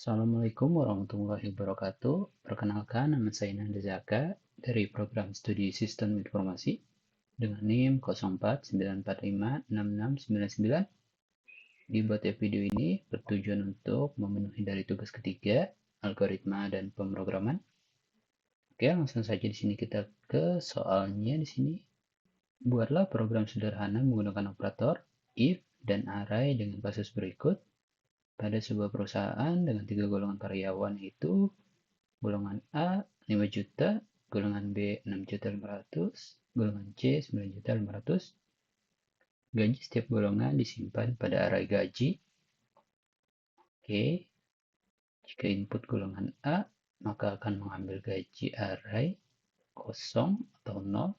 Assalamualaikum warahmatullahi wabarakatuh. Perkenalkan, nama saya Nanda Zaka dari program studi Sistem Informasi dengan NIM 0494566699. Di buatnya video ini bertujuan untuk memenuhi dari tugas ketiga, algoritma dan pemrograman. Oke, langsung saja di sini kita ke soalnya di sini. Buatlah program sederhana menggunakan operator if dan array dengan kasus berikut. Pada sebuah perusahaan dengan 3 golongan karyawan yaitu golongan A 5 juta, golongan B 6.500.000, golongan C 9.500.000. Gaji setiap golongan disimpan pada array gaji. Oke, jika input golongan A, maka akan mengambil gaji array kosong atau 0.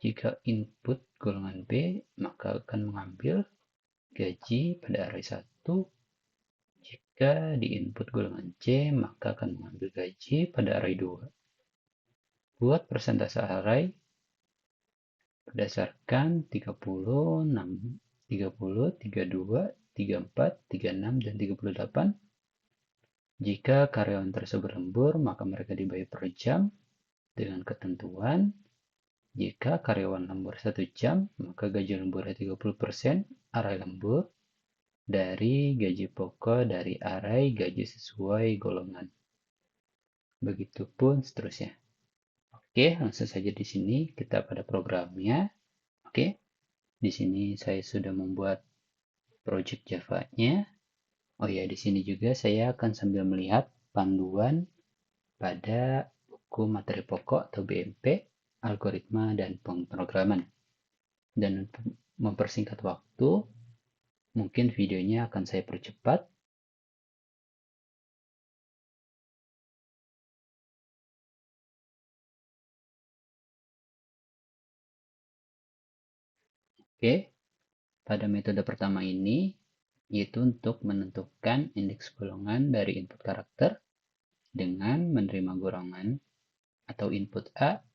Jika input golongan B, maka akan mengambil gaji pada array 1. Jika di input golongan C, maka akan mengambil gaji pada array 2. Buat persentase array berdasarkan 30, 32, 34, 36, dan 38. Jika karyawan tersebut lembur, maka mereka dibayar per jam dengan ketentuan jika karyawan lembur 1 jam, maka gaji lemburnya 30% array lembur dari gaji pokok dari array gaji sesuai golongan. Begitupun seterusnya. Oke, langsung saja di sini kita pada programnya. Oke, di sini saya sudah membuat project Java-nya. Oh ya, di sini juga saya akan sambil melihat panduan pada buku materi pokok atau BMP, algoritma dan pemrograman. Dan untuk mempersingkat waktu, mungkin videonya akan saya percepat. Oke, pada metode pertama ini, yaitu untuk menentukan indeks golongan dari input karakter dengan menerima golongan atau input A,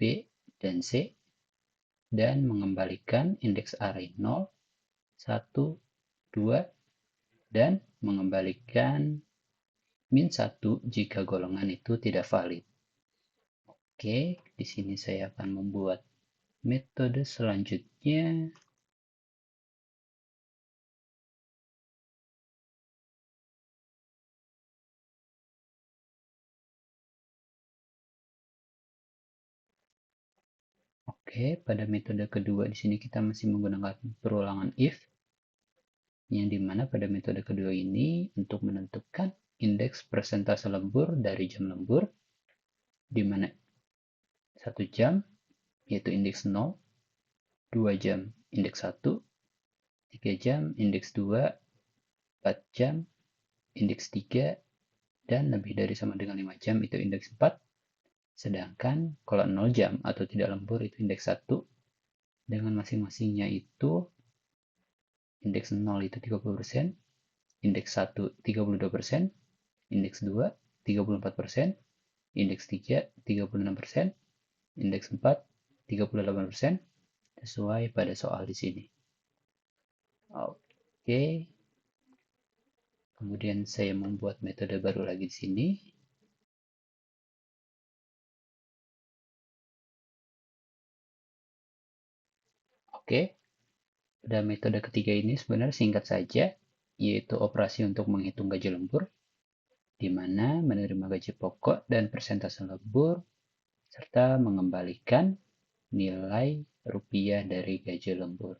B, dan C, dan mengembalikan indeks array 0, 1, 2, dan mengembalikan min 1 jika golongan itu tidak valid. Oke, di sini saya akan membuat metode selanjutnya. Oke, pada metode kedua di sini kita masih menggunakan perulangan if, yang dimana pada metode kedua ini untuk menentukan indeks persentase lembur dari jam lembur, di mana 1 jam yaitu indeks 0, 2 jam indeks 1, 3 jam indeks 2, 4 jam indeks 3, dan lebih dari sama dengan 5 jam itu indeks 4. Sedangkan kalau 0 jam atau tidak lembur itu indeks 1, dengan masing-masingnya itu indeks 0 itu 30%, indeks 1 32%, indeks 2 34%, indeks 3 36%, indeks 4 38%, sesuai pada soal di sini. Oke. Kemudian saya membuat metode baru lagi di sini. Oke. Pada metode ketiga ini sebenarnya singkat saja, yaitu operasi untuk menghitung gaji lembur, di mana menerima gaji pokok dan persentase lembur, serta mengembalikan nilai rupiah dari gaji lembur.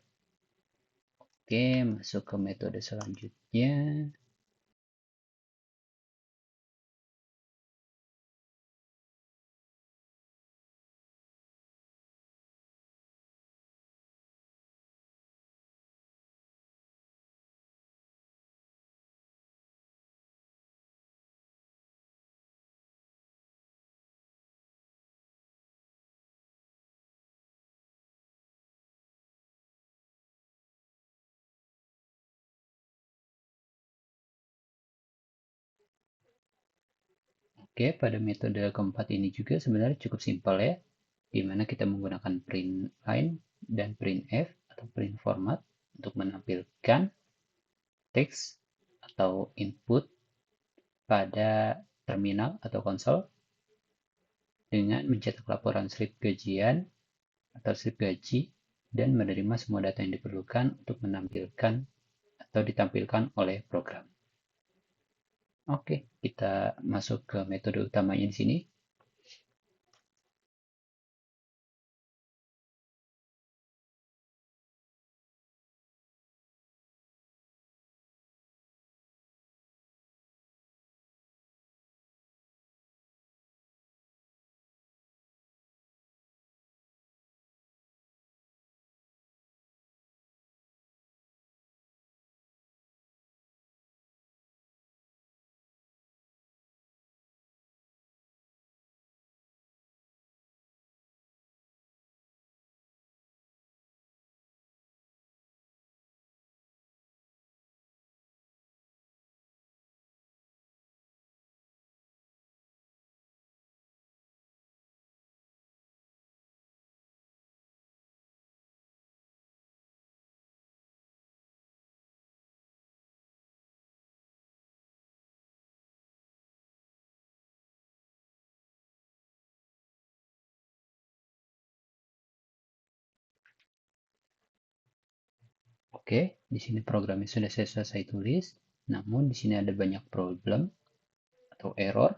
Oke, masuk ke metode selanjutnya. Oke, pada metode keempat ini juga sebenarnya cukup simpel ya, di mana kita menggunakan print line dan printf atau print format untuk menampilkan teks atau input pada terminal atau konsol dengan mencetak laporan slip gajian atau slip gaji dan menerima semua data yang diperlukan untuk menampilkan atau ditampilkan oleh program. Oke, kita masuk ke metode utamanya di sini. Oke, di sini programnya sudah saya selesai tulis, namun di sini ada banyak problem atau error,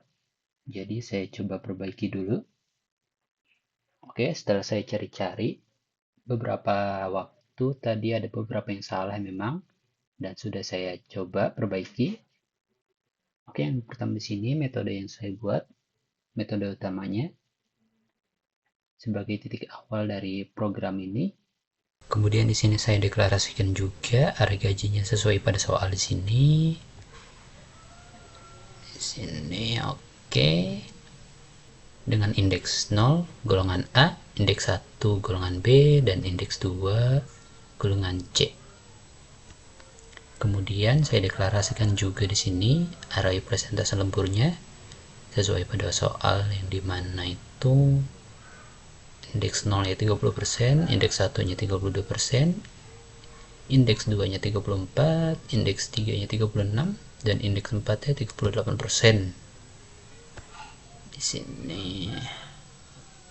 jadi saya coba perbaiki dulu. Oke, setelah saya cari-cari, beberapa waktu tadi ada beberapa yang salah memang, dan sudah saya coba perbaiki. Oke, yang pertama di sini metode yang saya buat, metode utamanya, sebagai titik awal dari program ini. Kemudian di sini saya deklarasikan juga area gajinya sesuai pada soal di sini. Di sini oke. Dengan indeks 0 golongan A, indeks 1 golongan B, dan indeks 2 golongan C. Kemudian saya deklarasikan juga di sini array persentase lemburnya sesuai pada soal yang dimana itu indeks 0 nya 30%, indeks 1 nya 32%, indeks 2 nya 34%, indeks 3 nya 36%, dan indeks 4 nya 38%. Di sini.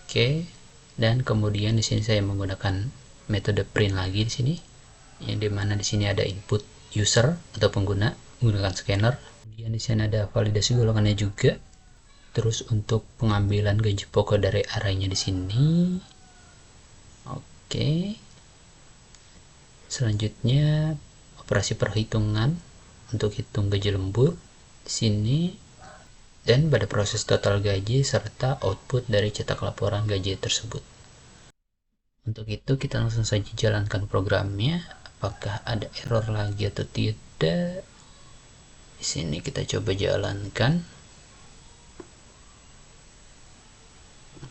Oke. Dan kemudian di sini saya menggunakan metode print lagi di sini. Yang dimana di sini ada input user atau pengguna menggunakan scanner. Kemudian di sini ada validasi golongannya juga. Terus untuk pengambilan gaji pokok dari arraynya di sini. Oke. Selanjutnya operasi perhitungan untuk hitung gaji lembur di sini, dan pada proses total gaji serta output dari cetak laporan gaji tersebut. Untuk itu kita langsung saja jalankan programnya. Apakah ada error lagi atau tidak? Di sini kita coba jalankan.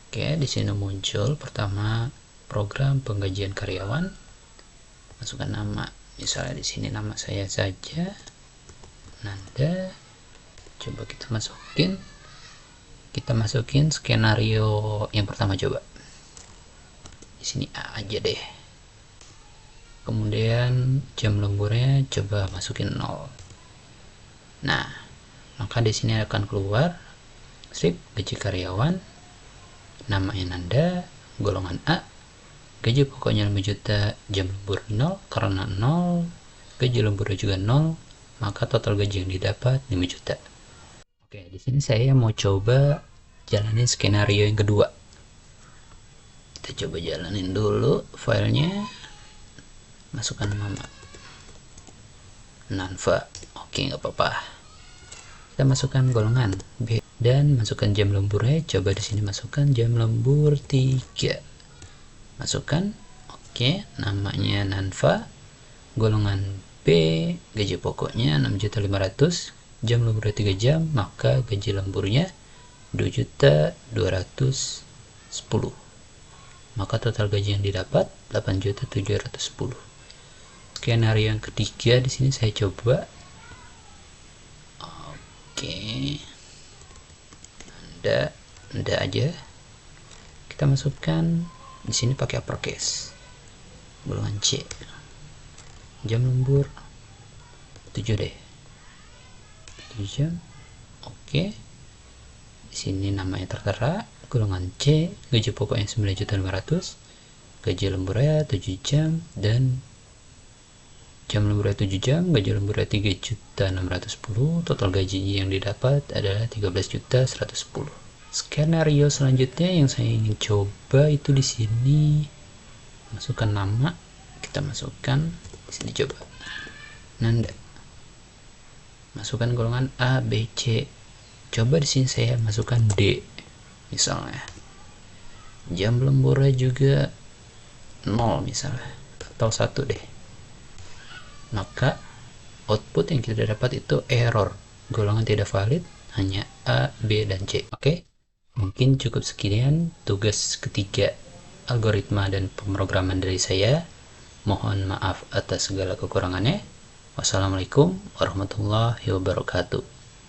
Oke, di sini muncul pertama program penggajian karyawan. Masukkan nama, misalnya di sini nama saya saja, Nanda. Coba kita masukin skenario yang pertama coba. Di sini A aja deh. Kemudian jam lemburnya coba masukin 0. Nah, maka di sini akan keluar strip gaji karyawan, namanya Nanda, golongan A, gaji pokoknya 5 juta, jam lembur 0, karena 0, gaji lemburnya juga 0, maka total gaji yang didapat 5 juta. Oke, di sini saya mau coba jalanin skenario yang kedua. Kita coba jalanin dulu filenya. Masukkan nama Nanva. Oke, nggak apa-apa. Kita masukkan golongan B dan masukkan jam lemburnya. Coba di sini masukkan jam lembur 3. Masukkan. Oke, namanya Nanva. Golongan B, gaji pokoknya 6.500.000. Jam lemburnya 3 jam, maka gaji lemburnya 2.210.000. Maka total gaji yang didapat 8.710.000. Skenario yang ketiga di sini saya coba. Oke. Anda aja. Kita masukkan di sini pakai uppercase. Golongan C. Jam lembur 7 deh. 7 jam. Oke. Di sini namanya tertera, golongan C, gaji pokoknya 9.500.000, gaji lemburnya 7 jam, dan jam lemburnya 7 jam, gaji lemburnya 3.610.000, total gaji yang didapat adalah 13.110.000. Skenario selanjutnya yang saya ingin coba itu di sini, masukkan nama, kita masukkan di sini, coba Nanda, masukkan golongan A, B, C. Coba di sini saya masukkan D misalnya. Jam lemburnya juga 0 misalnya, total 1 deh. Maka output yang kita dapat itu error, golongan tidak valid, hanya A, B, dan C. Oke, mungkin cukup sekian tugas ketiga algoritma dan pemrograman dari saya. Mohon maaf atas segala kekurangannya. Wassalamualaikum warahmatullahi wabarakatuh.